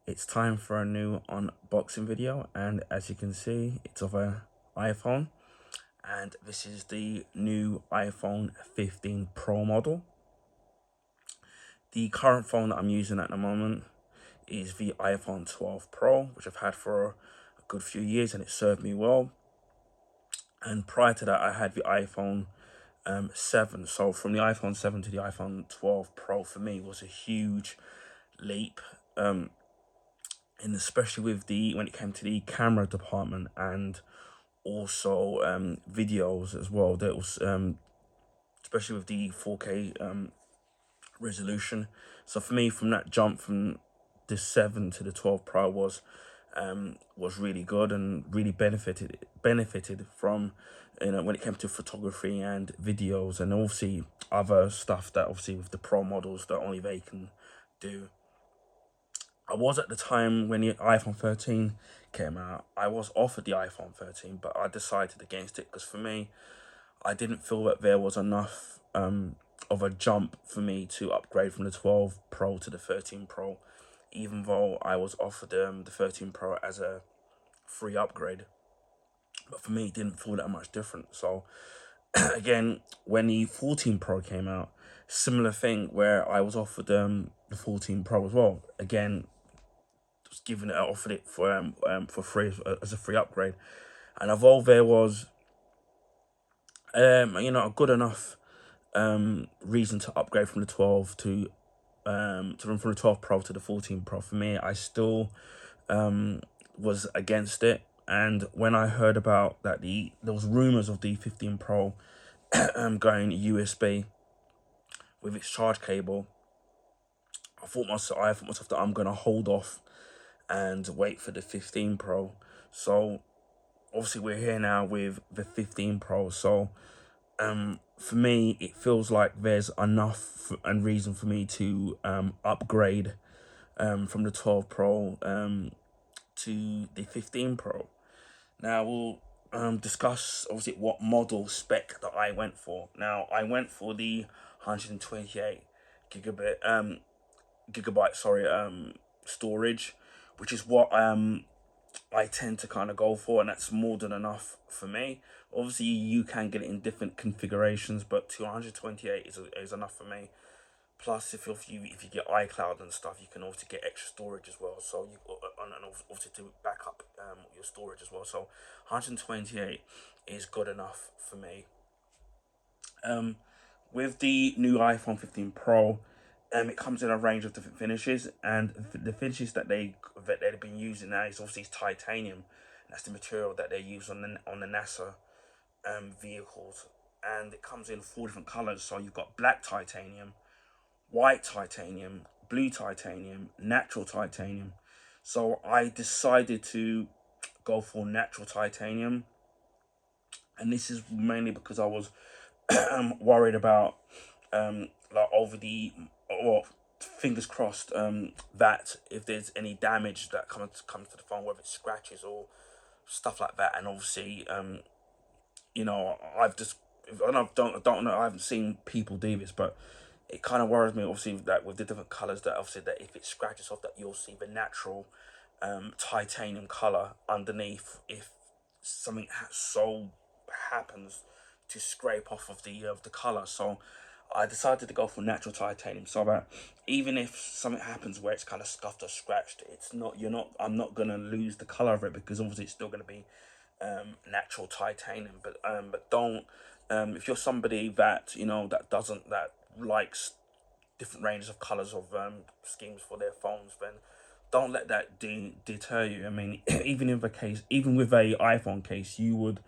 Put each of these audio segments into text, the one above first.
It's time for a new unboxing video, and as you can see, it's of a iPhone, and this is the new iPhone 15 Pro model. The current phone that I'm using at the moment is the iPhone 12 Pro, which I've had for a good few years, and it served me well. And prior to that, I had the iPhone 7. So from the iPhone 7 to the iPhone 12 Pro for me was a huge leap. And especially with when it came to the camera department and also videos as well. That was especially with the 4K resolution. So for me, from that jump from the 7 to the 12 Pro was really good and really benefited from, when it came to photography and videos, and obviously other stuff that obviously with the Pro models that only they can do. I was at the time when the iPhone 13 came out, I was offered the iPhone 13, but I decided against it because for me, I didn't feel that there was enough of a jump for me to upgrade from the 12 Pro to the 13 Pro, even though I was offered the 13 Pro as a free upgrade. But for me, it didn't feel that much different. So again, when the 14 Pro came out, similar thing where I was offered the 14 Pro as well. Again, was given it, offered it for free as a free upgrade, and although there was a good enough reason to upgrade from the 12 to from the 12 Pro to the 14 Pro, for me, I still was against it. And when I heard about that there was rumors of the 15 Pro going USB with its charge cable, I thought myself that I'm gonna hold off and wait for the 15 Pro. So obviously we're here now with the 15 Pro. So for me, it feels like there's enough and reason for me to upgrade from the 12 Pro to the 15 Pro. Now we'll discuss obviously what model spec that I went for. Now I went for the 128 gigabyte storage, which is what I tend to kind of go for, and that's more than enough for me. Obviously you can get it in different configurations, but 228 is enough for me. Plus, if you get iCloud and stuff, you can also get extra storage as well. So and obviously to back up your storage as well. So 128 is good enough for me. With the new iPhone 15 Pro, it comes in a range of different finishes, and the finishes that they've been using now is obviously titanium. That's the material that they use on the NASA vehicles, and it comes in 4 different colors. So you've got black titanium, white titanium, blue titanium, natural titanium. So I decided to go for natural titanium, and this is mainly because I was worried about like over the, or fingers crossed, that if there's any damage that comes to the phone, whether it's scratches or stuff like that. And obviously I've just, I don't know, I haven't seen people do this, but it kind of worries me obviously that with the different colors, that obviously that if it scratches off, that you'll see the natural titanium color underneath if something so happens to scrape off of the color. So I decided to go for natural titanium, so that even if something happens where it's kind of scuffed or scratched, I'm not gonna lose the color of it, because obviously it's still gonna be natural titanium. But don't, if you're somebody that that likes different ranges of colors of schemes for their phones, then don't let that deter you. I mean, even with a iPhone case, you would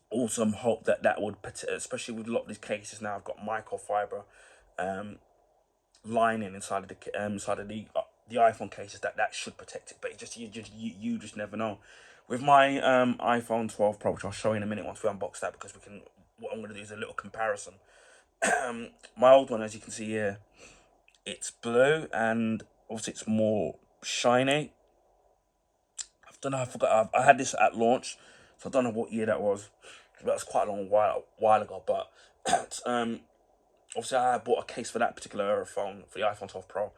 also hope that would, especially with a lot of these cases now, I've got microfiber lining inside of the iPhone cases, that should protect it. But you just never know. With my iPhone 12 Pro, which I'll show you in a minute once we unbox that, because what I'm going to do is a little comparison. My old one, as you can see here, it's blue, and obviously it's more shiny. I don't know, I forgot, I had this at launch, so I don't know what year that was. That was quite a while ago. But obviously I bought a case for that particular phone, for the iPhone 12 Pro,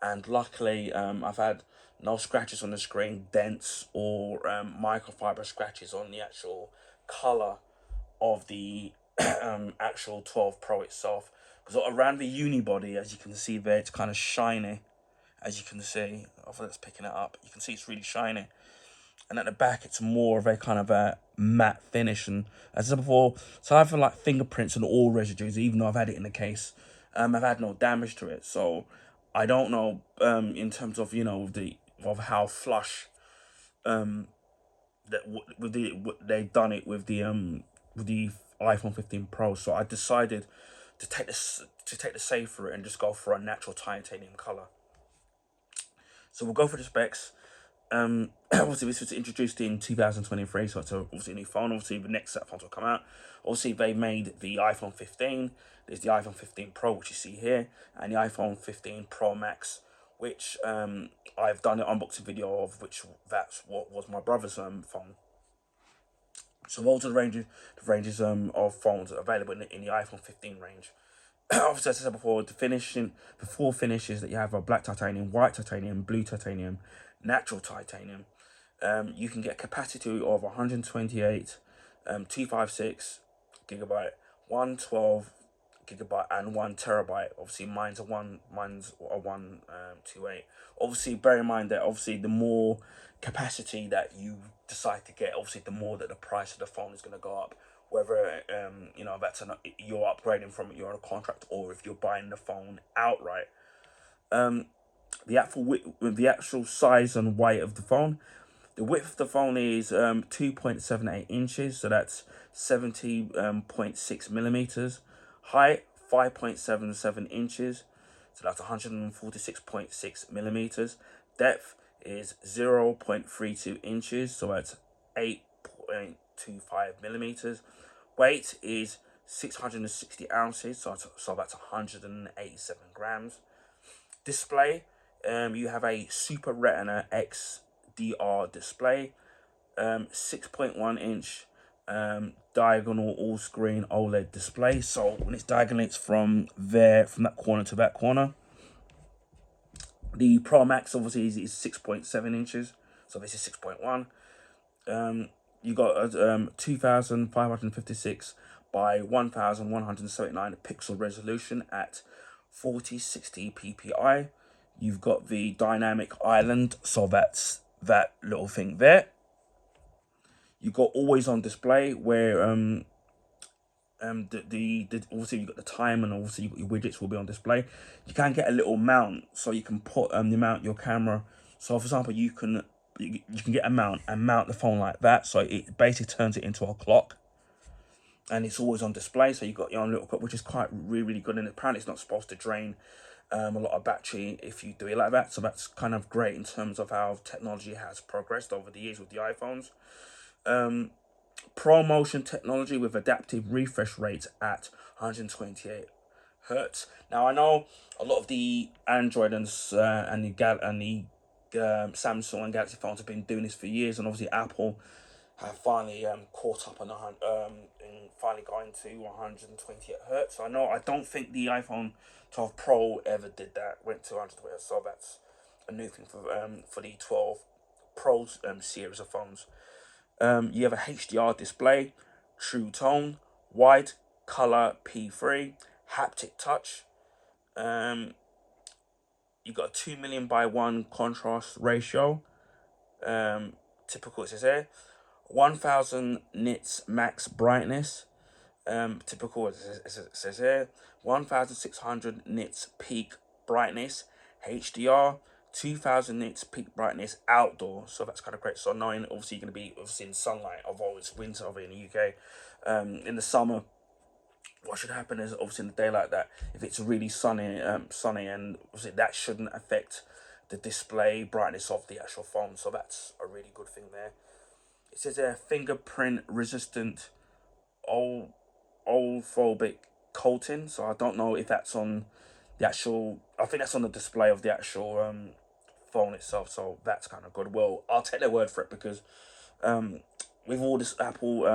and luckily I've had no scratches on the screen, dents or microfiber scratches on the actual color of the actual 12 Pro itself. Because around the unibody, as you can see there, it's kind of shiny. As you can see, hopefully that's picking it up. You can see it's really shiny. And at the back, it's more of a kind of a matte finish. And as I said before, so I have like fingerprints and all residues, even though I've had it in the case. I've had no damage to it, so I don't know in terms of of how flush that they've done it with the iPhone 15 Pro. So I decided to take the safe route and just go for a natural titanium color. So we'll go for the specs. Obviously this was introduced in 2023, so it's obviously a new phone. Obviously the next set of phones will come out. Obviously they made the iPhone 15. There's the iPhone 15 Pro, which you see here, and the iPhone 15 Pro Max, which I've done an unboxing video of, which that's what was my brother's phone. So those are the ranges of phones available in the iPhone 15 range. Obviously, as I said before, the four finishes that you have are black titanium, white titanium, blue titanium, natural titanium. You can get capacity of 128, 256 gigabyte, 112 gigabyte, and 1 terabyte. Obviously, mine's a 128. Obviously, bear in mind that obviously the more capacity that you decide to get, obviously the more that the price of the phone is going to go up. Whether that's you're upgrading from it, you're on a contract, or if you're buying the phone outright. The actual size and weight of the phone. The width of the phone is 2.78 inches, so that's 70.6 millimeters. Height 5.77 inches, so that's 146.6 millimeters. Depth is 0.32 inches, so that's 8.25 millimeters. Weight is 660 ounces, so that's 187 grams. Display, you have a Super Retina XDR display, 6.1 inch diagonal all screen OLED display. So when it's diagonal, it's from that corner to that corner. The Pro Max obviously is 6.7 inches, so this is 6.1. You got 2556 by 1179 pixel resolution at 4060 ppi. You've got the dynamic island, so that's that little thing there. You got always on display, where obviously you got the time, and obviously you got your widgets will be on display. You can get a little mount, so you can put the mount your camera. So for example, you can get a mount and mount the phone like that, so it basically turns it into a clock, and it's always on display. So you got your own little clock, which is quite really good, and apparently it's not supposed to drain a lot of battery if you do it like that. So that's kind of great in terms of how technology has progressed over the years with the iPhones. Pro motion technology with adaptive refresh rate at 128 hertz. Now I know a lot of the Android and the Samsung and Galaxy phones have been doing this for years, and obviously Apple have finally caught up on and finally going to 128 hertz. So I don't think the iPhone 12 Pro ever did that, went to 120 hertz. So that's a new thing for the 12 Pro series of phones. You have a HDR display, True Tone, Wide Color P3, Haptic Touch. You got a 2 million by 1 contrast ratio. Typical, it says here. 1000 nits max brightness. Typical, it says here. 1600 nits peak brightness. HDR. 2000 nits peak brightness outdoor, so that's kind of great. So knowing obviously you're going to be obviously in sunlight, although it's winter over in the UK. In the summer, what should happen is obviously in the daylight, that if it's really sunny, and obviously that shouldn't affect the display brightness of the actual phone. So that's a really good thing there. It says there, fingerprint resistant oil-phobic coating. So I don't know if that's on the actual, I think that's on the display of the actual phone itself. So that's kind of good. Well, I'll take their word for it, because with all this Apple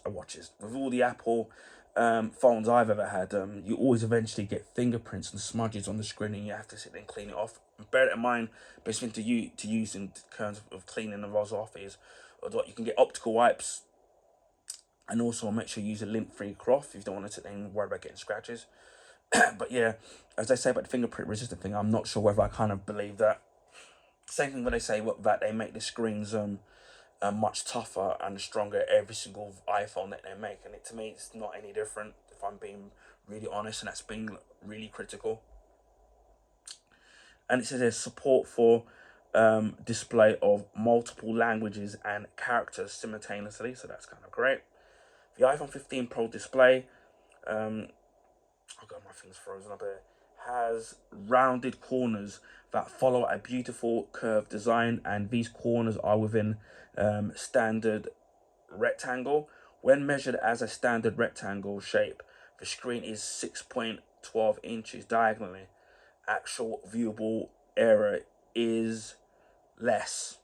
watches, with all the Apple phones I've ever had, you always eventually get fingerprints and smudges on the screen, and you have to sit there and clean it off. Bear it in mind, best thing to use in terms of cleaning the ROS off is, you can get optical wipes, and also make sure you use a lint-free cloth if you don't want to sit there and worry about getting scratches. But yeah, as they say about the fingerprint resistant thing, I'm not sure whether I kind of believe that. Same thing when they say that they make the screens much tougher and stronger every single iPhone that they make, and to me it's not any different, if I'm being really honest, and that's being really critical. And it says there's support for display of multiple languages and characters simultaneously, so that's kind of great. The iPhone 15 Pro display, oh god, my thing's frozen up here, has rounded corners that follow a beautiful curved design, and these corners are within standard rectangle. When measured as a standard rectangle shape, the screen is 6.12 inches diagonally. Actual viewable area is less.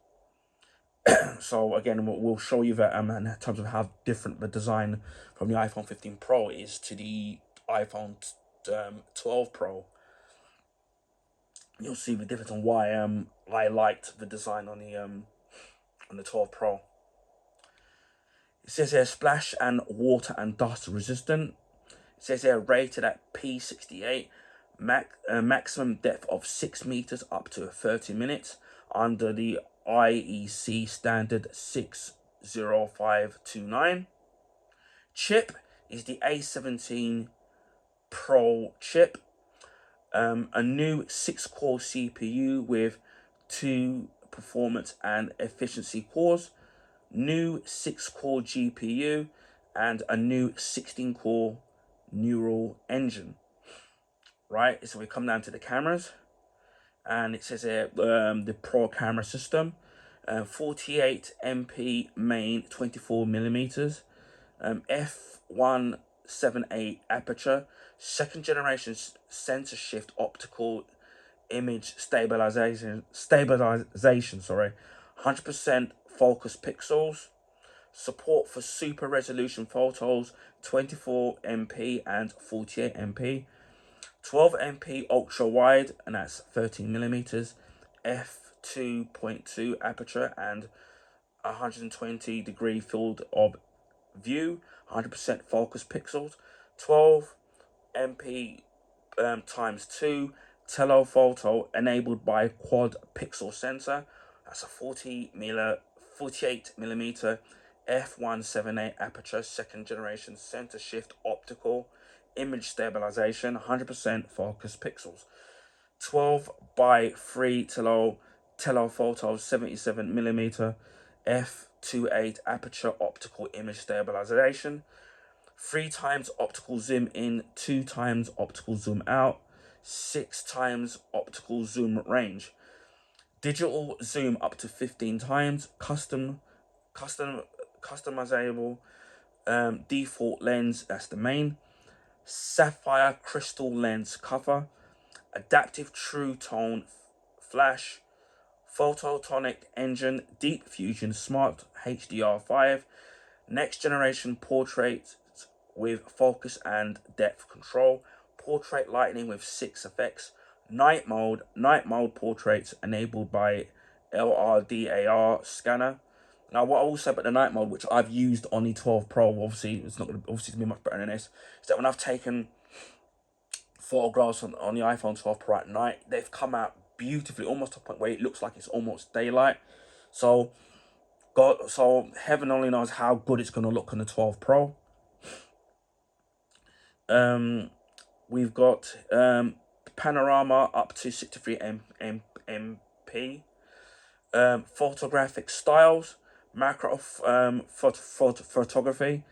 So again, we'll show you that in terms of how different the design from the iPhone 15 Pro is to the iPhone 12 Pro. You'll see the difference on why I liked the design on the 12 Pro. It says here splash and water and dust resistant. It says here rated at P68, maximum depth of 6 meters up to 30 minutes under the IEC standard 60529. Chip is the A17 Pro chip. A new 6-core CPU with 2 performance and efficiency cores, new 6-core GPU, and a new 16-core neural engine. Right, so we come down to the cameras, and it says here the Pro camera system, 48 MP main, 24 millimeters, f1.78 aperture, second generation sensor shift optical image stabilization, 100% focus pixels, support for super resolution photos, 24 MP and 48 MP, 12 MP ultra wide, and that's 13 millimeters, f2.2 aperture, and 120-degree field of view, 100% focus pixels, 12 MP times 2 telephoto enabled by quad pixel sensor. That's a 48 millimeter f1.78 aperture, second generation center shift optical image stabilization, 100% focus pixels, 12 by 3 telephoto, 77 millimeter f2.8 aperture optical image stabilization, 3 times optical zoom in, 2 times optical zoom out, 6 times optical zoom range, digital zoom up to 15 times, customizable default lens, that's the main, sapphire crystal lens cover, adaptive true tone flash, photonic engine, deep fusion smart HDR5, next generation portrait with focus and depth control, portrait lighting with 6 effects, night mode portraits enabled by LRDAR scanner. Now, what I will say about the night mode, which I've used on the 12 Pro, obviously it's not going to be much better than this, is that when I've taken photographs on the iPhone 12 Pro at night, they've come out beautifully, almost to a point where it looks like it's almost daylight. So heaven only knows how good it's going to look on the 12 Pro. We've got panorama up to 63 MP, photographic styles, macro photography,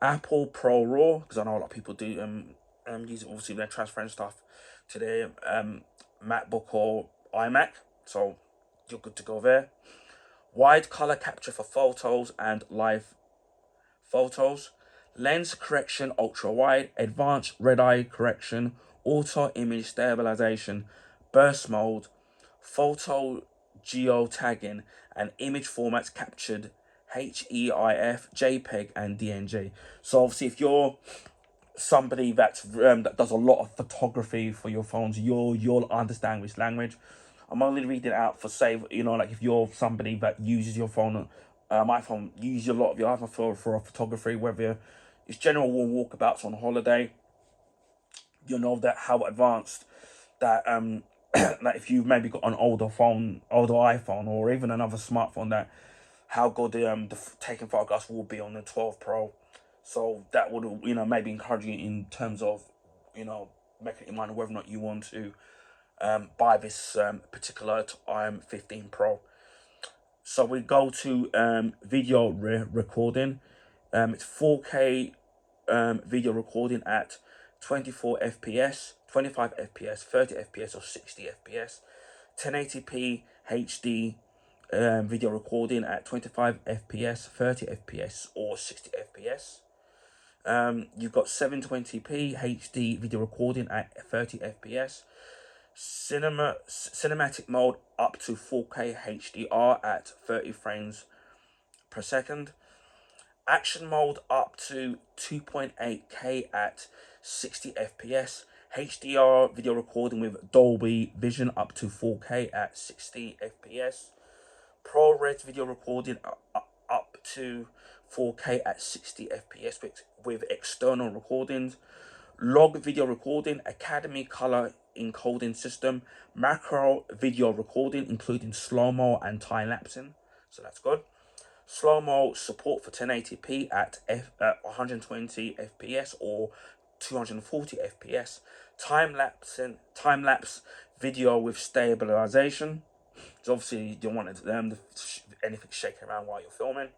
Apple Pro RAW, because I know a lot of people do use it, obviously they're transferring stuff to their MacBook or iMac, so you're good to go there. Wide color capture for photos and live photos, lens correction ultra wide, advanced red eye correction, auto image stabilization, burst mode, photo geotagging, and image formats captured HEIF, JPEG, and DNG. So obviously, if you're somebody that does a lot of photography for your phones, you'll understand this language. I'm only reading it out for, say, like if you're somebody that uses your phone, iPhone, use a lot of your iPhone for photography, whether it's general walkabouts on holiday. You know that how advanced that like if you've maybe got an older iPhone, or even another smartphone, that how good the taking photographs will be on the 12 Pro. So that would, maybe encourage you in terms of, making your mind whether or not you want to buy this particular 15 Pro. So we go to video recording. It's 4K video recording at 24 FPS, 25 FPS, 30 FPS, or 60 FPS. 1080p HD video recording at 25 FPS, 30 FPS, or 60 FPS. You've got 720p HD video recording at 30 FPS. Cinematic mode up to 4K HDR at 30 frames per second. Action mode up to 2.8K at 60 FPS. HDR video recording with Dolby Vision up to 4K at 60 FPS. ProRes video recording up to 4K at 60 FPS with external recordings. Log video recording, Academy color encoding system, macro video recording, including slow-mo and time-lapsing. So that's good. Slow-mo support for 1080p at 120 FPS or 240 FPS. Time-lapse video with stabilization. So obviously you don't want anything shaking around while you're filming.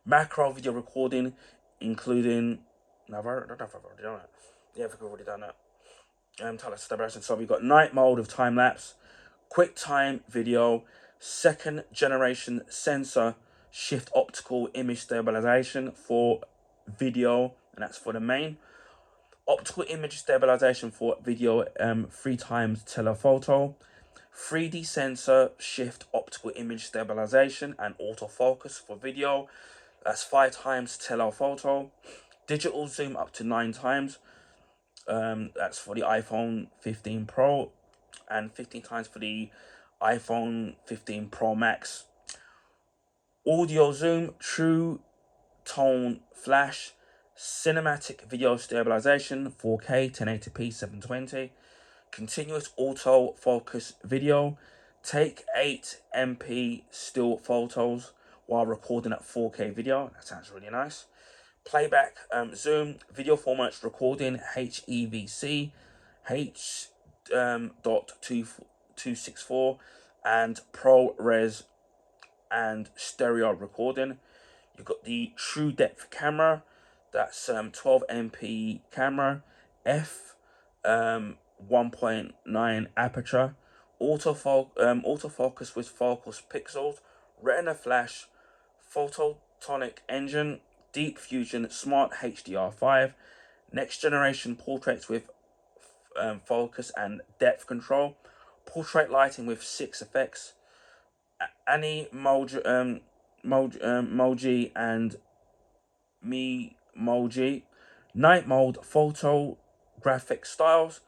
Macro video recording, including... No, I don't know if I've already done it. Yeah, I think I've already done that. Time-lapse stabilization. So we've got night mode of time-lapse, QuickTime video, second generation sensor shift optical image stabilization for video, and that's for the main. Optical image stabilization for video, 3 times telephoto. 3D sensor shift optical image stabilization and autofocus for video, that's 5 times telephoto. Digital zoom up to 9 times. That's for the iPhone 15 Pro and 15 times for the iPhone 15 Pro Max. Audio zoom, true tone flash, cinematic video stabilization, 4K, 1080p, 720. Continuous auto focus video, take 8MP still photos while recording at 4K video. That sounds really nice. Playback zoom, video formats recording, HEVC, H.264, and ProRes and stereo recording. You've got the true depth camera, that's 12MP camera, f 1.9 aperture, autofocus with focus pixels, retina flash, photonic engine, deep fusion, smart HDR5, next generation portraits with focus and depth control, portrait lighting with 6 effects, Moji and Moji, night mode photographic styles,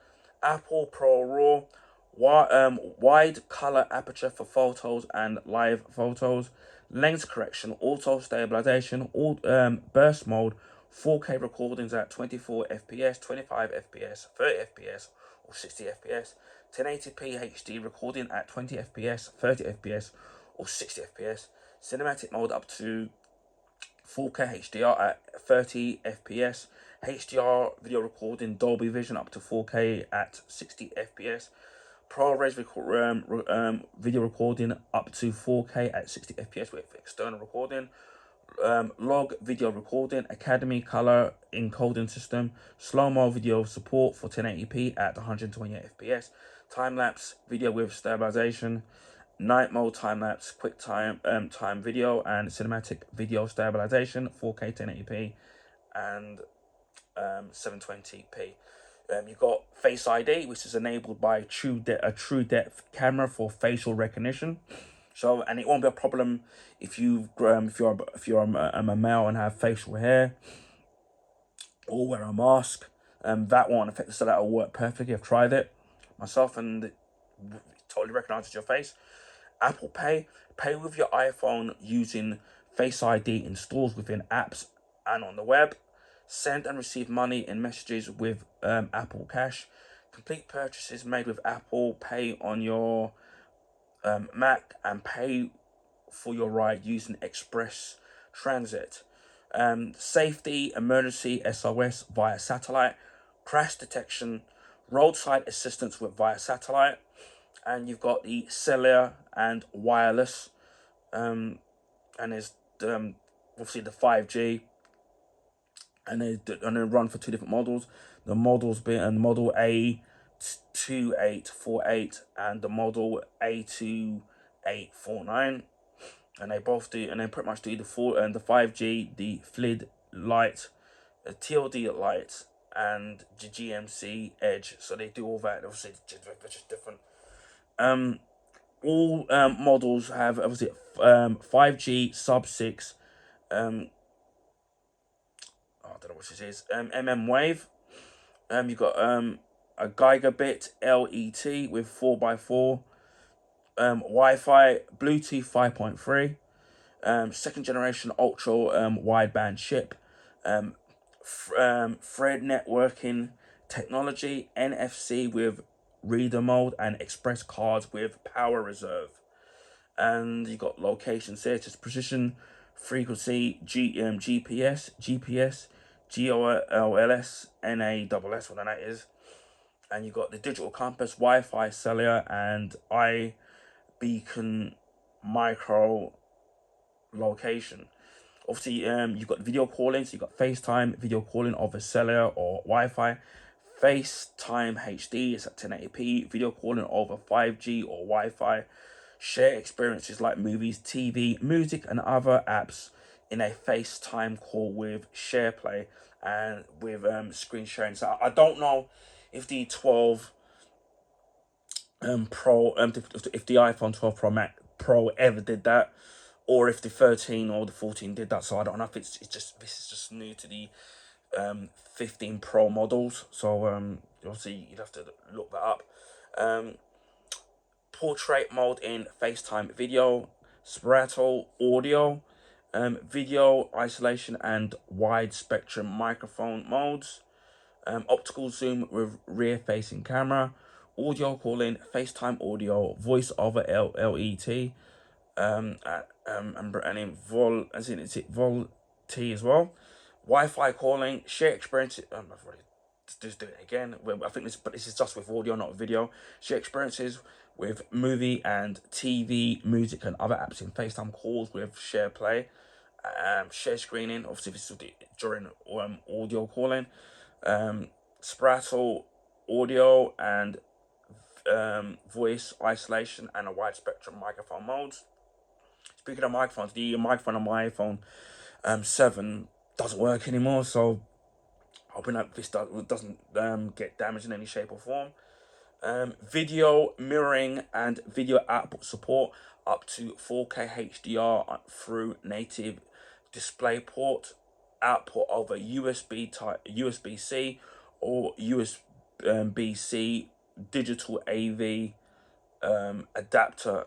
Apple Pro RAW, wide color aperture for photos and live photos, lens correction, auto stabilization, burst mode, 4K recordings at 24 FPS, 25 FPS, 30 FPS, or 60 FPS, 1080p HD recording at 20 FPS, 30 FPS, or 60 FPS, cinematic mode up to 4K HDR at 30 FPS, HDR video recording, Dolby Vision up to 4K at 60 FPS, ProRes video recording up to 4K at 60 FPS with external recording, log video recording, Academy color encoding system, slow-mo video support for 1080p at 128 FPS, time-lapse video with stabilization, night mode time-lapse, quick time video, and cinematic video stabilization, 4K 1080p and 720p. You've got Face ID, which is enabled by a true depth camera for facial recognition. So, and it won't be a problem if you're a male and have facial hair. or wear a mask. That won't affect the cellular. It'll work perfectly. I've tried it myself and it totally recognizes your face. Apple Pay, pay with your iPhone using Face ID in stores, within apps, and on the web. Send and receive money in messages with Apple Cash. Complete purchases made with Apple Pay on your Mac, and pay for your ride using Express Transit. Safety, emergency SOS via satellite, crash detection, roadside assistance with via satellite, and you've got the cellular and wireless, and there's obviously the 5G, and they run for two different models. The models being and model A2848 and the model A2849, and they both do, and they pretty much do the full and the 5G, the FLID light, the TLD light, and the GMC Edge. So they do all that. Obviously, which is different. All models have obviously 5G sub 6. I don't know what this is. MM wave. You've got a gigabit LET with 4x4. Wi-Fi, Bluetooth 5.3. Second generation ultra wideband chip. Thread networking technology, NFC with reader mode, and express cards with power reserve. And you got location status, precision, frequency, GPS, GOLS, NASS, what that is. And you got the digital compass, Wi-Fi, cellular, and iBeacon micro location. Obviously, you've got video calling, so you've got FaceTime, video calling over cellular or Wi-Fi. FaceTime HD is at 1080p. Video calling over 5G or Wi-Fi. Share experiences like movies, TV, music, and other apps in a FaceTime call with SharePlay and with screen sharing. So I don't know if the 12 Pro, if the iPhone 12 Pro ever did that, or if the 13 or the 14 did that. So I don't know if it's just, this is just new to the 15 Pro models. So obviously you'd have to look that up. Portrait mode in FaceTime video, Serato audio, video isolation and wide spectrum microphone modes, optical zoom with rear facing camera, audio calling, FaceTime audio, voice over LET, and in Vol, as in it's Vol T as well. Wi-Fi calling, share experience. I've already just do it again. I think this is just with audio, not video. Share experiences with movie and TV, music, and other apps in FaceTime calls with SharePlay. Share screening. Obviously, this is during audio calling. Serato audio and voice isolation and a wide spectrum microphone modes. Speaking of microphones, the microphone on my iPhone 7 doesn't work anymore, so hoping that this doesn't get damaged in any shape or form. Video mirroring and video output support up to 4K HDR through native DisplayPort, output over USB-C or USB-C digital AV adapter,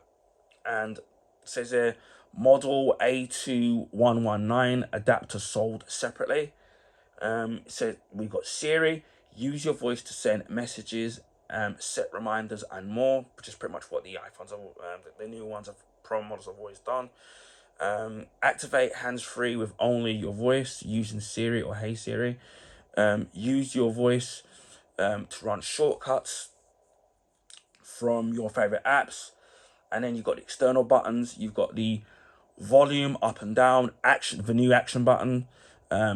and it says here model A2119 adapter sold separately. It says we've got Siri, use your voice to send messages, set reminders, and more, which is pretty much what the iPhones, the new ones of Pro models have always done. Activate hands-free with only your voice using Siri or Hey Siri. Use your voice to run shortcuts from your favorite apps. And then you've got the external buttons. You've got the volume up and down, action, the new action button,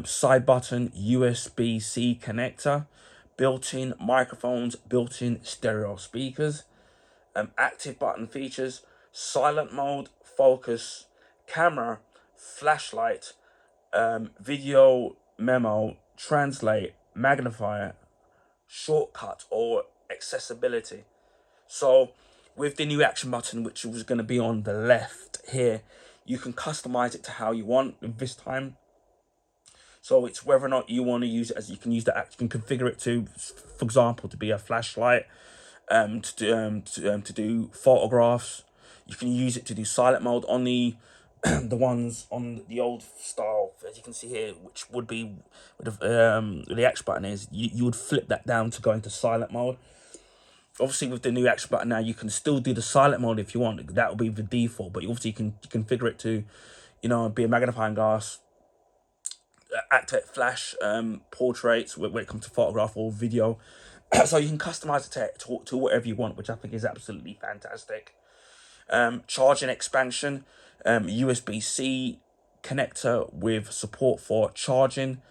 side button, USB-C connector, built-in microphones, built-in stereo speakers, active button features, silent mode, focus, camera, flashlight, video memo, translate, magnifier, shortcut, or accessibility. So with the new action button, which was going to be on the left here, you can customize it to how you want this time. So it's whether or not you want to use it as, you can use the app, you can configure it to, for example, to be a flashlight, to do photographs. You can use it to do silent mode on the the ones on the old style, as you can see here, which would be with the X button is, you would flip that down to go into silent mode. Obviously, with the new X button now, you can still do the silent mode if you want. That will be the default, but obviously you can configure it to, be a magnifying glass, activate flash, portraits when it comes to photograph or video. So you can customize it to whatever you want, which I think is absolutely fantastic. Charging expansion, USB-C connector with support for charging,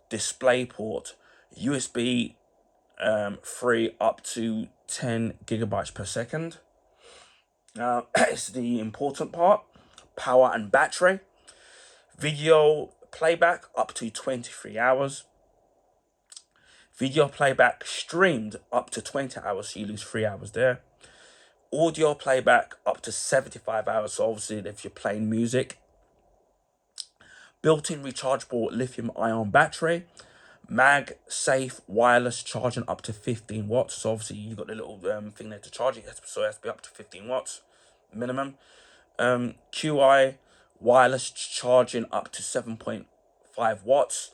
display port, USB 3 up to 10 gigabytes per second. Now, it's the important part: power and battery. Video playback up to 23 hours. Video playback streamed up to 20 hours, so you lose 3 hours there. Audio playback up to 75 hours, so obviously if you're playing music. Built-in rechargeable lithium-ion battery. Mag-safe wireless charging up to 15 watts. So obviously you've got the little thing there to charge it, so it has to be up to 15 watts minimum. QI wireless charging up to 7.5 watts.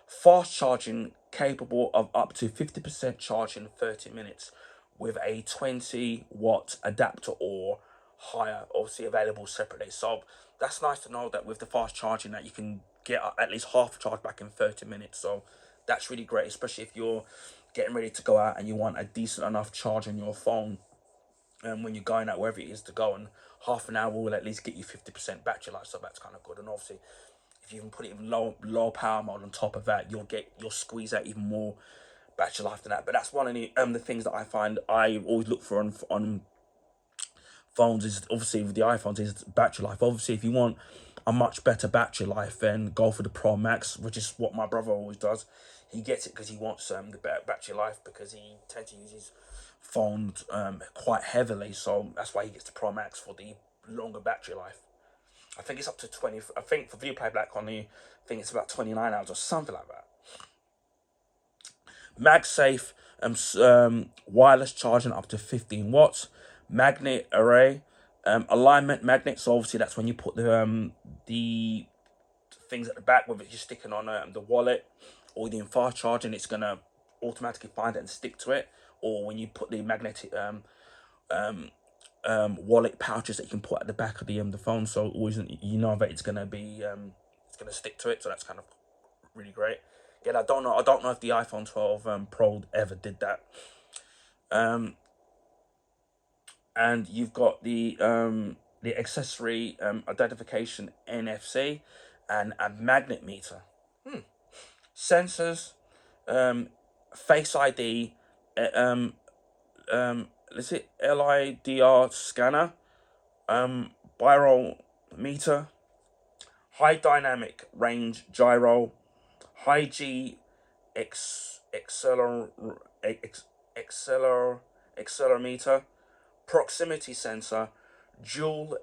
Fast charging capable of up to 50% charge in 30 minutes with a 20-watt adapter or higher, obviously available separately. So that's nice to know that with the fast charging that you can get at least half a charge back in 30 minutes. So that's really great, especially if you're getting ready to go out and you want a decent enough charge on your phone when you're going out wherever it is to go, and half an hour will at least get you 50% battery life, so that's kind of good. And obviously if you even put it in low power mode on top of that, you'll squeeze out even more battery life than that. But that's one of the things that I find I always look for on phones, is obviously with the iPhones, is battery life. Obviously if you want a much better battery life, then go for the Pro Max, which is what my brother always does. He gets it because he wants the better battery life, because he tends to use his phone quite heavily, so that's why he gets the Pro Max for the longer battery life. I think it's up to 20. I think for video playback on the thing, it's about 29 hours or something like that. MagSafe wireless charging up to 15 watts. Magnet array, alignment magnet. So obviously that's when you put the things at the back, whether you're sticking on the wallet or doing fast charging, it's gonna automatically find it and stick to it. Or when you put the magnetic wallet pouches that you can put at the back of the phone, so always you know that it's gonna be it's gonna stick to it. So that's kind of really great. Again, I don't know if the iPhone 12 Pro ever did that. And you've got the accessory identification NFC and a magnet meter. Sensors, Face ID, let's see, LIDR scanner, meter, high dynamic range gyro, high G accelerometer, proximity sensor, dual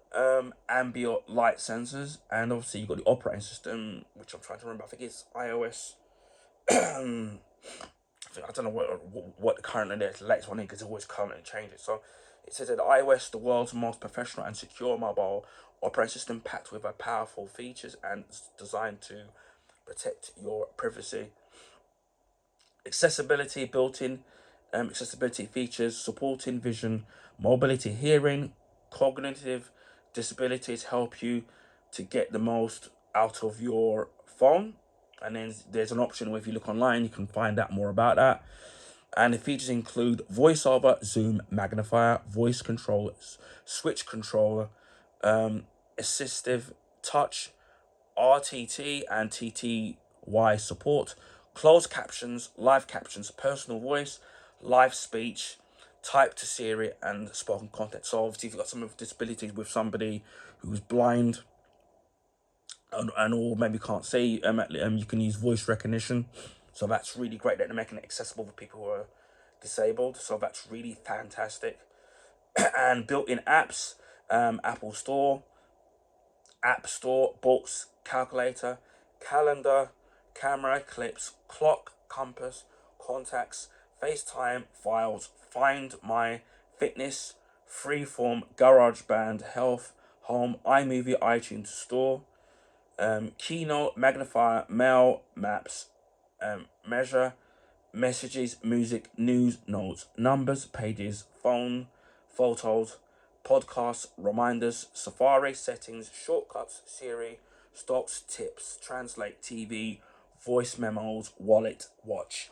ambient light sensors, and obviously you've got the operating system, which I'm trying to remember. I think it's iOS. I don't know what currently the latest one is, because it always currently changes. So it says that iOS, the world's most professional and secure mobile operating system, packed with powerful features and designed to protect your privacy. Accessibility, built-in accessibility features supporting vision, mobility, hearing, cognitive disabilities, help you to get the most out of your phone. And then there's an option where if you look online, you can find out more about that. And the features include voiceover, zoom, magnifier, voice control, switch controller, assistive touch, RTT and TTY support, closed captions, live captions, personal voice, live speech, type to Siri, and spoken content. So obviously if you've got some disabilities with somebody who's blind and or maybe can't see, you can use voice recognition. So that's really great that they're making it accessible for people who are disabled. So that's really fantastic. And built-in apps, Apple Store, App Store, books, calculator, calendar, camera, clips, clock, compass, contacts, FaceTime, files, Find My, Fitness, Freeform, GarageBand, Health, Home, iMovie, iTunes Store, Keynote, Magnifier, Mail, Maps, Measure, Messages, Music, News, Notes, Numbers, Pages, Phone, Photos, Podcasts, Reminders, Safari, Settings, Shortcuts, Siri, Stocks, Tips, Translate, TV, Voice Memos, Wallet, Watch,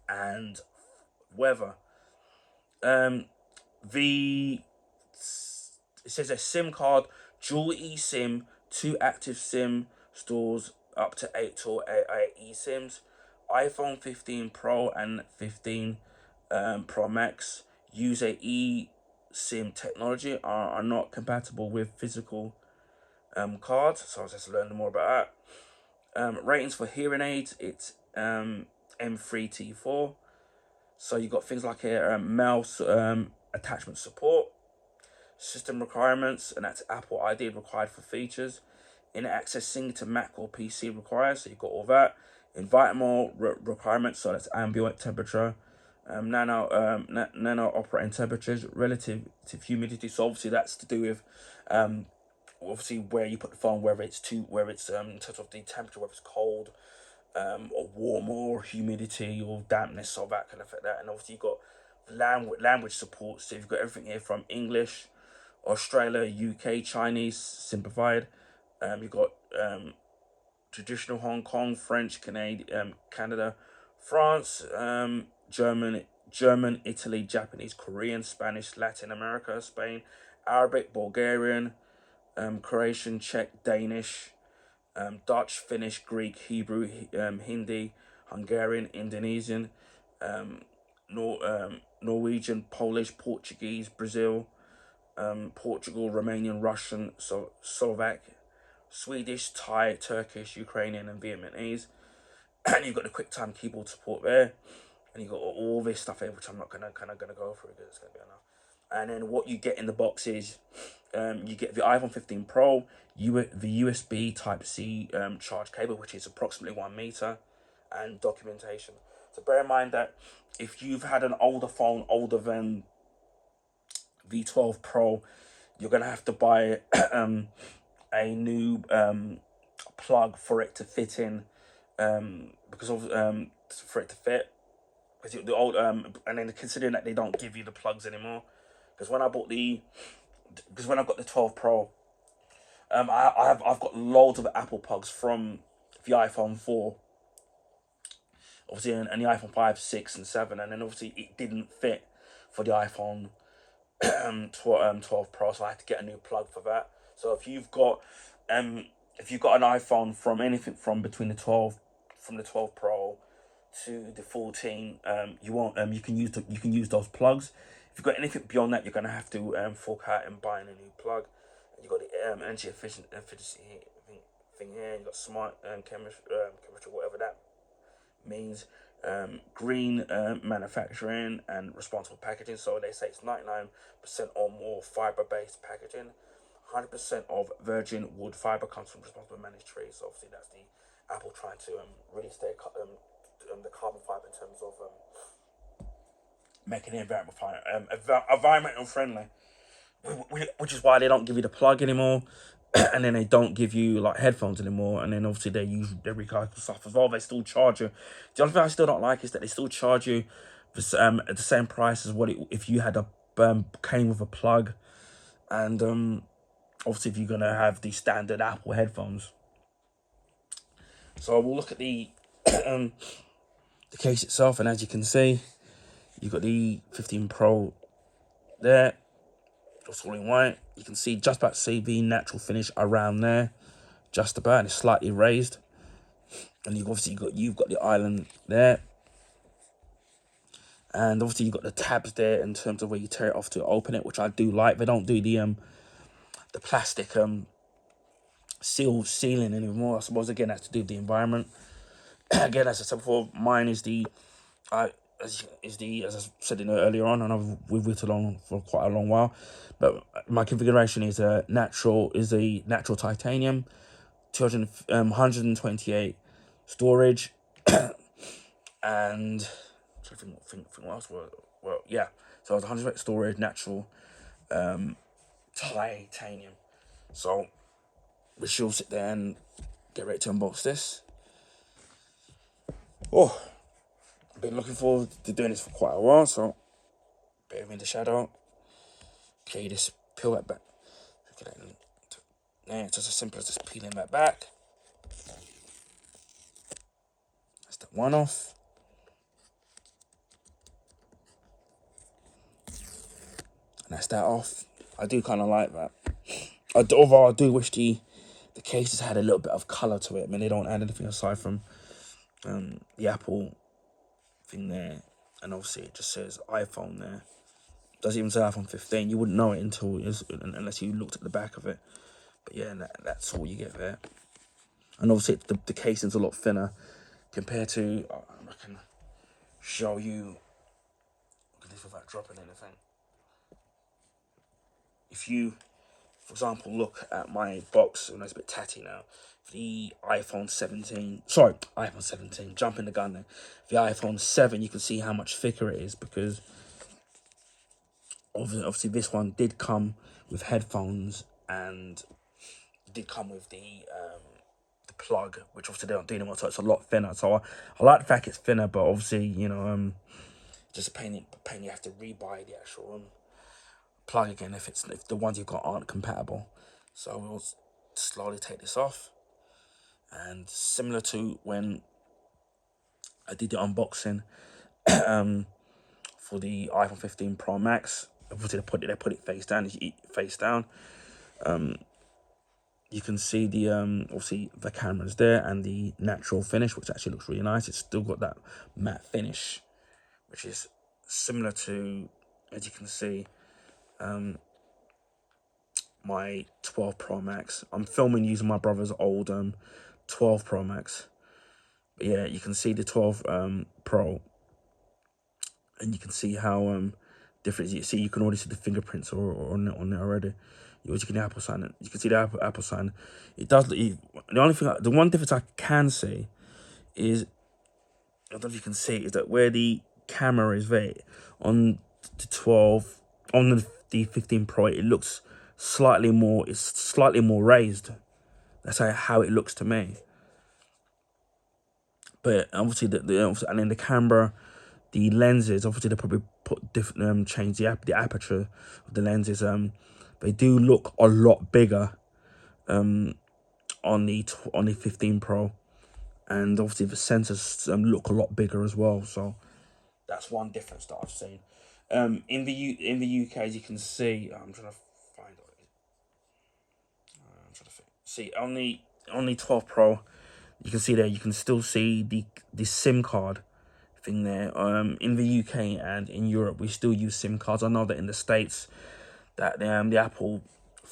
and Weather. Um, the it says a SIM card, dual eSIM, 2 active SIM stores up to 8 eSIMs. iPhone 15 Pro and 15 Pro Max use a eSIM technology are not compatible with physical cards. So I was just learning more about that. Ratings for hearing aids, it's M3T4. So you got things like a mouse attachment support, system requirements, and that's Apple ID required for features. In access sync to Mac or PC required, so you've got all that. Environmental requirements, so that's ambient temperature, nano operating temperatures, relative to humidity. So obviously that's to do with obviously where you put the phone, whether it's in terms of the temperature, whether it's cold, or warm, or humidity, or dampness, or that kind of that. And obviously you've got language support, so you've got everything here from English, Australia, UK, Chinese, simplified. You've got traditional Hong Kong, French, Canada, France, German, Italy, Japanese, Korean, Spanish, Latin America, Spain, Arabic, Bulgarian, Croatian, Czech, Danish, Dutch, Finnish, Greek, Hebrew, Hindi, Hungarian, Indonesian, Norwegian, Polish, Portuguese, Brazil, Portugal, Romanian, Russian, Slovak, Swedish, Thai, Turkish, Ukrainian, and Vietnamese. And you've got the QuickTime keyboard support there, and you've got all this stuff here, which I'm not gonna go through because it's gonna be enough. And then what you get in the box is you get the iPhone 15 Pro, the USB Type C charge cable, which is approximately 1 meter, and documentation. So bear in mind that if you've had an older phone, older than the 12 Pro, you're gonna have to buy a new plug for it to fit in, because of for it to fit. Because the old and then considering that they don't give you the plugs anymore, because when I got the 12 Pro, I've got loads of Apple plugs from the iPhone 4, obviously, and the iPhone 5, 6, and 7, and then obviously it didn't fit for the iPhone 12 Pro, so I had to get a new plug for that. So if you've got an iPhone from anything from between the 12 Pro to the 14, you can use those plugs. If you've got anything beyond that, you're gonna have to fork out and buy a new plug. You got the energy efficiency thing here. You got smart chemistry, whatever that means. Green manufacturing and responsible packaging. So they say it's 99% or more fiber-based packaging. 100% of virgin wood fiber comes from responsibly managed trees. So obviously that's the Apple trying to really stay the carbon fiber in terms of making it environmental friendly, which is why they don't give you the plug anymore. And then they don't give you like headphones anymore, and then obviously they recycle stuff as well. They still charge you. The only thing I still don't like is that they still charge you for at the same price as what if you had came with a plug, and obviously if you're gonna have the standard Apple headphones. So we'll look at the the case itself, and as you can see, you've got the 15 Pro there. It's all in white. You can see just about see the natural finish around there, just about, and it's slightly raised. And you've got the island there, and obviously you've got the tabs there in terms of where you tear it off to open it, which I do like. They don't do the plastic sealing anymore. I suppose again that's to do with the environment. Again, as I said before, mine is as I said earlier on, and we've worked along for quite a long while. But my configuration is a natural titanium, 128 storage, and I think what else. Well, yeah. So it's 100% storage, natural titanium. So we shall sit there and get ready to unbox this. Oh, I've been looking forward to doing this for quite a while, so bit of in the shadow. Okay, just peel that back. Look at that. Yeah, it's just as simple as just peeling that back. That's that one off. And that's that off. I do kind of like that. Although I do wish the cases had a little bit of colour to it. I mean, they don't add anything aside from the Apple thing there. And obviously it just says iPhone there. It doesn't even say iPhone 15. You wouldn't know it unless you looked at the back of it. But yeah, that's all you get there. And obviously the casing's a lot thinner compared to, I can show you, look at this without dropping anything. If you, for example, look at my box, and it's a bit tatty now, the iPhone 17, sorry, iPhone 17, jumping the gun there. The iPhone 7, you can see how much thicker it is because obviously this one did come with headphones and did come with the plug, which obviously they don't do anymore, so it's a lot thinner. So I like the fact it's thinner, but obviously, you know, just a pain you have to rebuy the actual plug again if the ones you've got aren't compatible. So we'll slowly take this off, and similar to when I did the unboxing for the iPhone 15 Pro Max, obviously they put it face down. You can see the obviously the camera's there and the natural finish, which actually looks really nice. It's still got that matte finish, which is similar to, as you can see, my 12 Pro Max. I'm filming using my brother's old 12 Pro Max. But yeah, you can see the 12 Pro, and you can see how different. You see, you can already see the fingerprints on it already. You can Apple sign it. You can see the Apple sign. It does. The one difference I can see is, I don't know if you can see, is that where the camera is there on the 12, on the 15 Pro, it looks slightly more. It's slightly more raised. That's how it looks to me. But obviously, and then the camera, the lenses, obviously they probably put different change the aperture of the lenses. They do look a lot bigger on the 15 Pro, and obviously the sensors look a lot bigger as well. So that's one difference that I've seen. In the UK, as you can see, I'm trying to find it. I'm trying to see on the 12 Pro, you can see there. You can still see the SIM card thing there. In the UK and in Europe, we still use SIM cards. I know that in the States, that the Apple,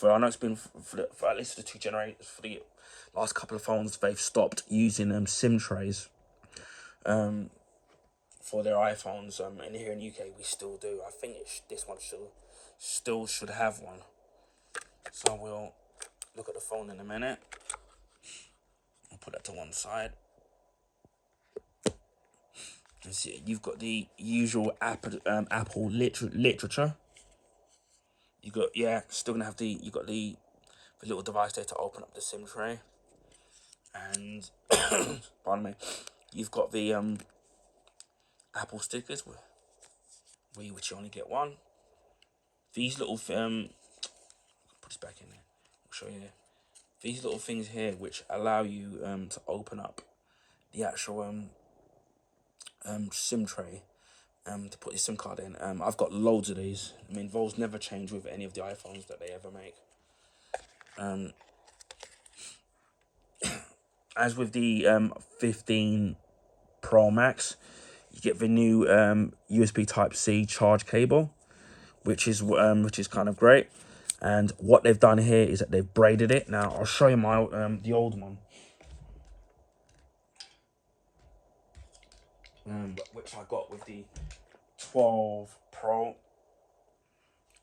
I know it's been for at least the two generations, for the last couple of phones, they've stopped using SIM trays for their iPhones. And here in the UK, we still do. I think this one still should have one. So we'll look at the phone in a minute. I'll put that to one side. And see, you've got the usual Apple literature. You got, still gonna have you got the little device there to open up the SIM tray, and pardon me, you've got the Apple stickers, which you only get one. These little put this back in there. I'll show you. These little things here, which allow you to open up the actual SIM tray. To put your SIM card in. I've got loads of these. I mean, those never change with any of the iPhones that they ever make. As with the 15 Pro Max, you get the new USB Type-C charge cable, which is kind of great. And what they've done here is that they've braided it. Now I'll show you my the old one, which I got with the 12 Pro,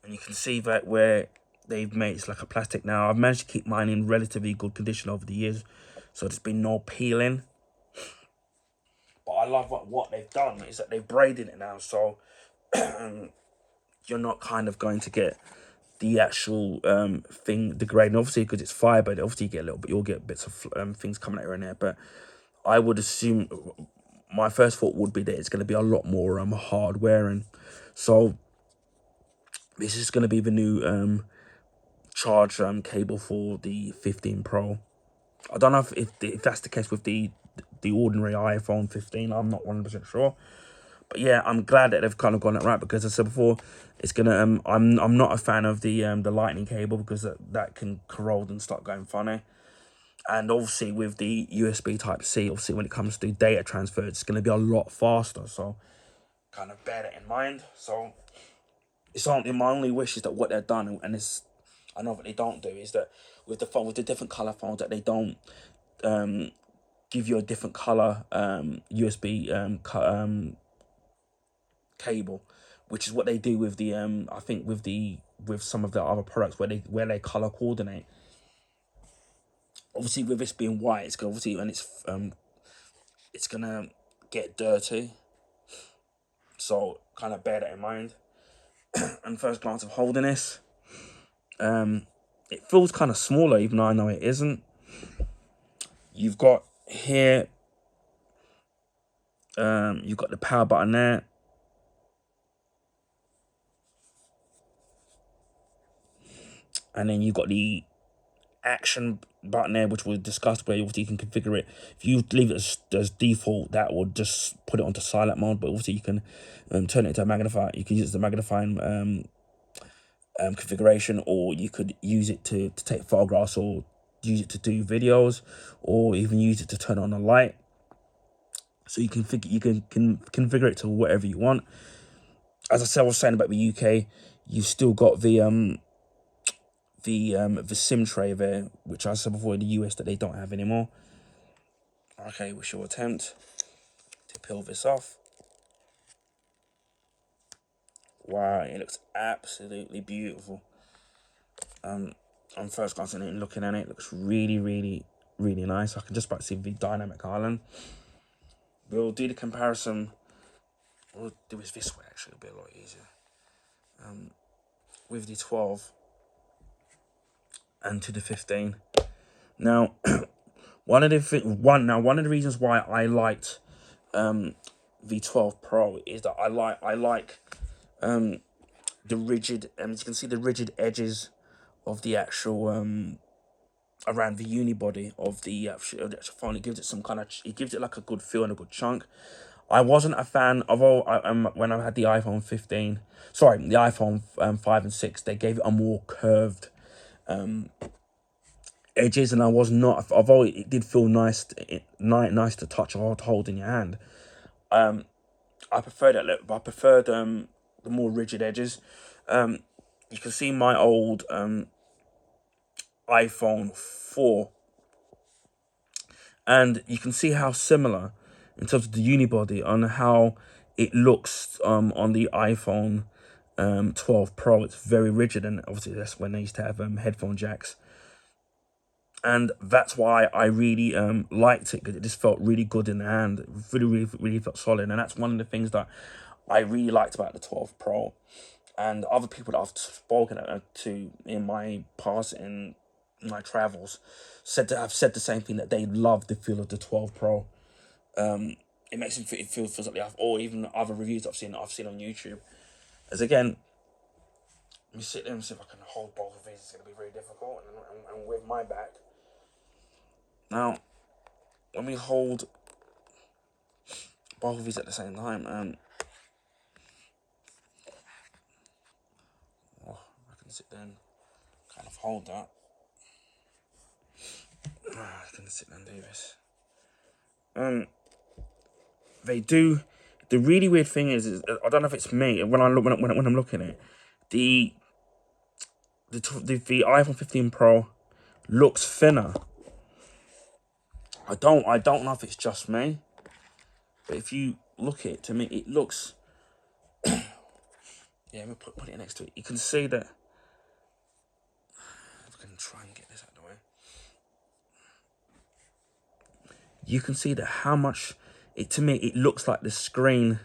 and you can see that where they've made it's like a plastic. Now I've managed to keep mine in relatively good condition over the years, so there's been no peeling. But I love what they've done is that they've braided it now, so you're not kind of going to get the actual thing degrading. Obviously, because it's fiber, obviously you get a little bit, you'll get bits of things coming out here and there. But I would assume, my first thought would be that it's going to be a lot more hard wearing. So this is going to be the new charge cable for the 15 Pro. I don't know if that's the case with the ordinary iPhone 15. I'm not 100% sure. But yeah, I'm glad that they've kind of gone it right, because as I said before, it's gonna I'm not a fan of the lightning cable, because that can corrode and start going funny. And obviously with the USB Type C, obviously when it comes to data transfer, it's gonna be a lot faster. So kind of bear that in mind. So it's only, my only wish is that what they've done, and it's, I know what they don't do, is that with the phone, with the different color phones, that they don't give you a different color USB cable, which is what they do with the I think with some of the other products where they color coordinate. Obviously with this being white, it's gonna, obviously, and it's gonna get dirty, so kind of bear that in mind. And first glance of holding this, it feels kind of smaller, even though I know it isn't. You've got here, you've got the power button there, and then you've got the action button there, which we'll discuss, where obviously you can configure it. If you leave it as default, that would just put it onto silent mode, but obviously you can turn it into a magnifier. You can use it as a magnifying configuration, or you could use it to take photographs, or use it to do videos, or even use it to turn on a light. So you can configure it to whatever you want. As I said, I was saying about the UK, you've still got the SIM tray there, which I said before in the US that they don't have anymore. Okay, we shall attempt to peel this off. Wow, it looks absolutely beautiful. On first glance and looking at it, looks really, really, really nice. I can just about see the dynamic island. We'll do the comparison. We'll do it this way, actually, it'll be a lot easier. With the 12 and to the 15. Now, one of the reasons why I liked the 12 Pro is that I like the rigid, as you can see, the rigid edges of the actual around the unibody of the actual phone. It gives it some kind of, it gives it like a good feel and a good chunk. I wasn't a fan of all when I had the iPhone 15. Sorry, the iPhone 5 and 6. They gave it a more curved edges, and I was not. Although it did feel nice, nice to touch or to hold in your hand. I preferred that look. But I preferred the more rigid edges. You can see my old iPhone 4, and you can see how similar in terms of the unibody on how it looks on the iPhone 12 Pro. It's very rigid, and obviously that's when they used to have headphone jacks. And that's why I really liked it, because it just felt really good in the hand. It really, really, really felt solid. And that's one of the things that I really liked about the 12 Pro. And other people that I've spoken to in my past, in my travels, have said the same thing, that they love the feel of the 12 Pro. It makes them feel feels like or even other reviews I've seen on YouTube. As again, let me sit there and see if I can hold both of these. It's going to be very difficult, and with my back. Now, when we hold both of these at the same time, I can sit there and kind of hold that. I can sit there and do this. They do. The really weird thing is I don't know if it's me when I'm looking at it, the iPhone 15 Pro looks thinner. I don't know if it's just me, but if you look at it, to me it looks. Yeah, let me put it next to it. You can see that. If I can try and get this out of the way. You can see that how much to me, it looks like the screen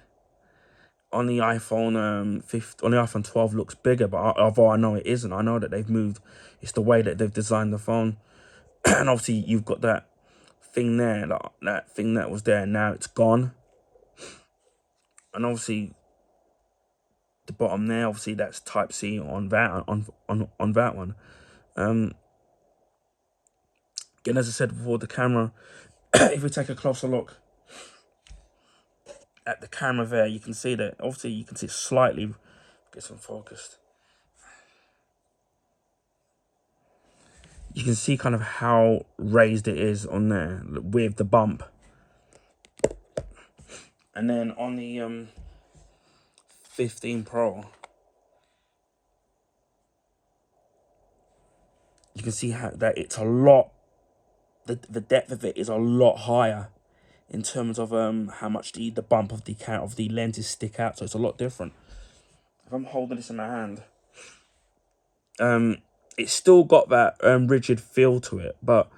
on the iPhone 15, on the iPhone 12 looks bigger, but although I know it isn't, I know that they've moved. It's the way that they've designed the phone, and obviously you've got that thing there, that thing that was there. Now it's gone, and obviously the bottom there, obviously that's Type C on that on that one. Again, as I said before, the camera. If we take a closer look at the camera there, you can see that obviously you can see it slightly. Get some focused. You can see kind of how raised it is on there with the bump. And then on the 15 Pro, you can see how that it's a lot, the depth of it is a lot higher in terms of how much the bump of the lenses stick out, so it's a lot different. If I'm holding this in my hand, it's still got that rigid feel to it, but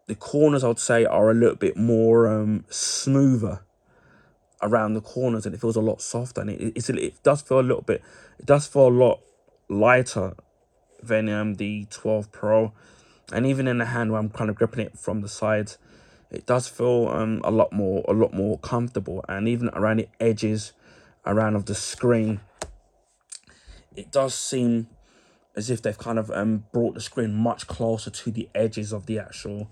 the corners I'd say are a little bit more smoother around the corners, and it feels a lot softer, and it does feel a little bit, it does feel a lot lighter than the 12 Pro, and even in the hand where I'm kind of gripping it from the sides, it does feel a lot more comfortable, and even around the edges, around of the screen, it does seem as if they've kind of brought the screen much closer to the edges of the actual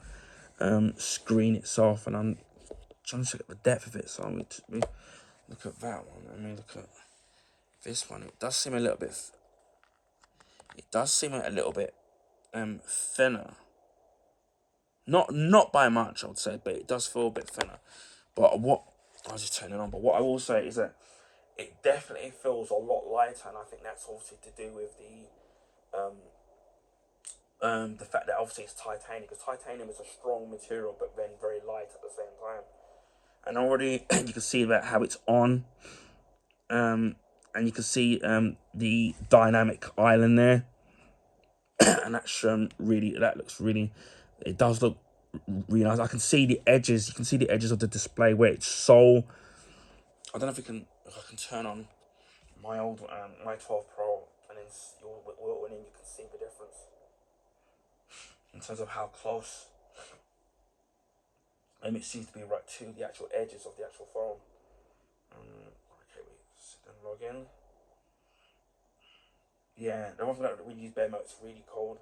screen itself, and I'm trying to check the depth of it. So let me look at that one. Let me look at this one. It does seem a little bit. It does seem a little bit thinner. Not by much, I would say, but it does feel a bit thinner. But what I was just turning on. But what I will say is that it definitely feels a lot lighter, and I think that's obviously to do with the fact that obviously it's titanium, because titanium is a strong material but then very light at the same time. And already you can see that how it's on, and you can see the dynamic island there, and that's really, that looks really, it does look really nice. I can see the edges. You can see the edges of the display where it's so. I don't know if I can turn on my old my 12 Pro, and then you can see the difference in terms of how close it seems to be right to the actual edges of the actual phone. Okay, then log in. Yeah, the one thing that we use bare mode, it's really cold.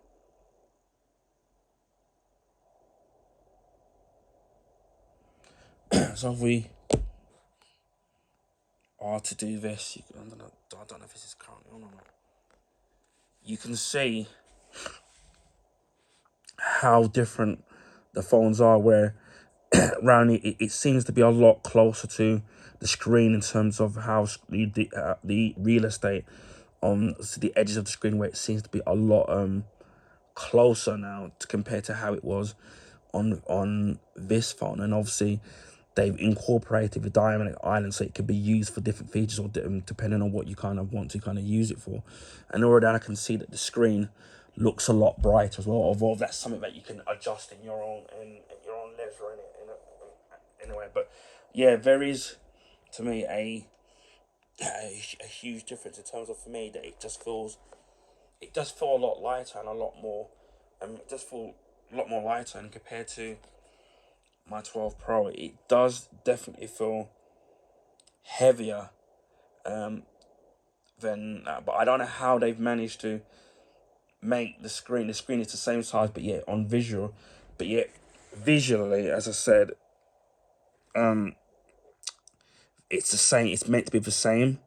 So if we are to do this, I don't know if this is currently on or not. You can see how different the phones are, where around it seems to be a lot closer to the screen in terms of how the real estate on the edges of the screen, where it seems to be a lot closer now compared to how it was on this phone. And obviously they've incorporated the dynamic island so it can be used for different features, or depending on what you kind of want to kind of use it for. And already I can see that the screen looks a lot brighter as well, although that's something that you can adjust in your own leisure in a way. But yeah, there is to me a huge difference in terms of, for me, that it does feel a lot lighter and a lot more it does feel a lot more lighter, and compared to my 12 Pro, it does definitely feel heavier than that. But I don't know how they've managed to make the screen is the same size, but yet visually, as I said, it's the same, it's meant to be the same,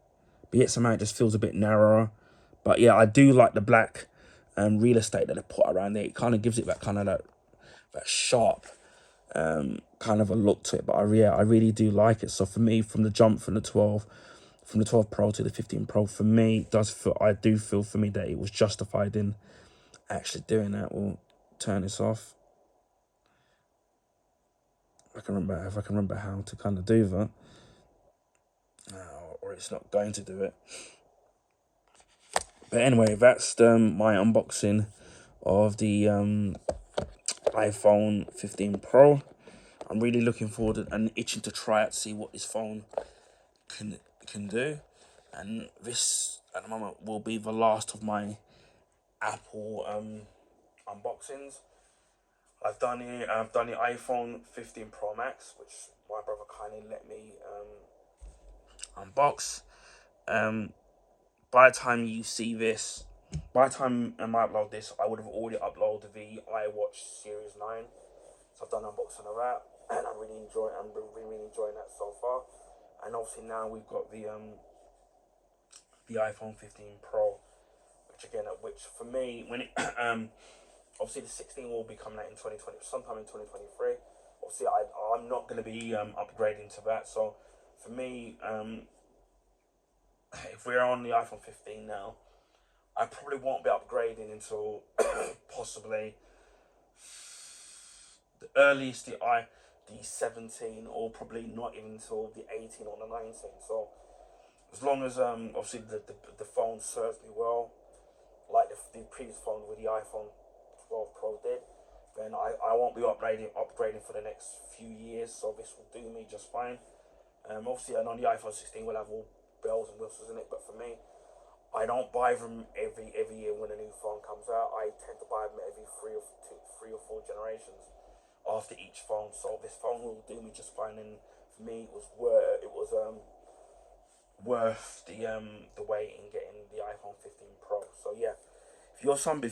but yet somehow it just feels a bit narrower. But yeah, I do like the black real estate that they put around there. It kind of gives it that kind of that sharp kind of a look to it. But I really do like it. So for me, from the jump from the 12 Pro to the 15 Pro, for me, I do feel for me that it was justified in actually doing that. We'll turn this off. If I can remember how to kind of do that, or it's not going to do it. But anyway, that's my unboxing of the iPhone 15 Pro. I'm really looking forward and itching to try it, see what this phone can do. And this at the moment will be the last of my Apple unboxings. I've done the iPhone 15 Pro Max, which my brother kindly let me unbox. Um, by the time you see this, by the time I upload this, I would have already uploaded the iWatch Series 9. So I've done unboxing of that, and I'm really really enjoying that so far. And obviously now we've got the iPhone 15 Pro, which for me, when it obviously the 16 will be coming out in 2020, sometime in 2023. Obviously, I'm not going to be upgrading to that. So for me, if we're on the iPhone 15 now, I probably won't be upgrading until possibly the earliest the 17, or probably not even until the 18 or the 19. So as long as obviously the phone serves me well, like the previous phone with the iPhone 12 Pro did, then I won't be upgrading for the next few years. So this will do me just fine. Obviously, and on the iPhone 16 will have all bells and whistles in it, but for me, I don't buy them every year when a new phone comes out. I tend to buy them every three or four generations after each phone. So this phone will do me just fine, and for me, it was worth the wait in getting the iPhone 15 Pro. So yeah, if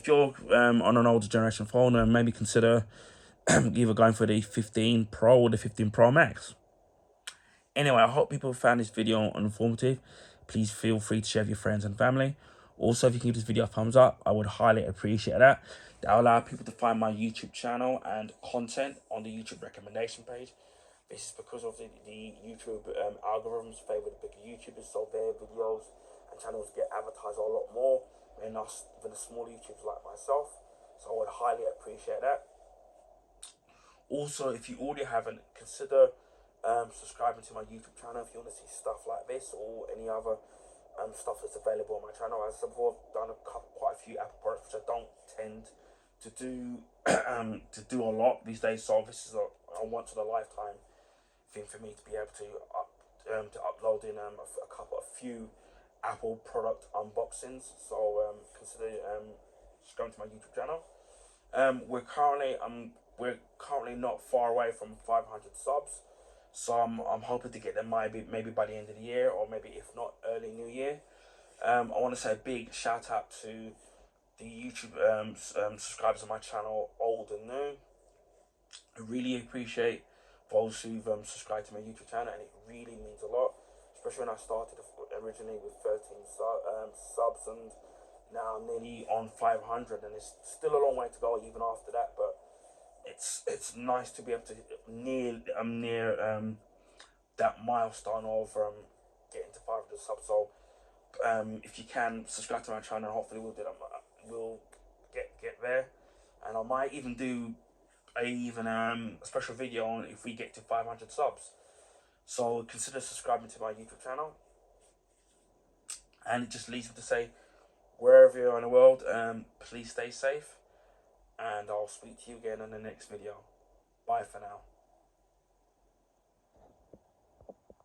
you're on an older generation phone, maybe consider either going for the 15 Pro or the 15 Pro Max. Anyway, I hope people found this video informative. Please feel free to share with your friends and family. Also, if you can give this video a thumbs up, I would highly appreciate that. That will allow people to find my YouTube channel and content on the YouTube recommendation page. This is because of the YouTube algorithms favour the bigger YouTubers, so their videos and channels get advertised a lot more than the small YouTubers like myself. So I would highly appreciate that. Also, if you already haven't, consider subscribing to my YouTube channel if you want to see stuff like this or any other stuff that's available on my channel. As I've done quite a few Apple products, which I don't tend to do to do a lot these days. So this is a once in a lifetime thing for me to be able to upload in a few Apple product unboxings. So consider just going to my YouTube channel. We're currently not far away from 500 subs. So I'm hoping to get them maybe by the end of the year, or maybe if not early New Year. I want to say a big shout out to the YouTube subscribers of my channel, old and new. I really appreciate those who've subscribed to my YouTube channel, and it really means a lot. Especially when I started originally with 13 subs, and now I'm nearly on 500, and it's still a long way to go even after that. But it's nice to be able to near that milestone of getting to 500 subs. So if you can subscribe to my channel, hopefully we'll get there, and I might even do a special video on if we get to 500 subs. So consider subscribing to my YouTube channel, and it just leaves me to say, wherever you are in the world, please stay safe, and I'll speak to you again in the next video. Bye for now.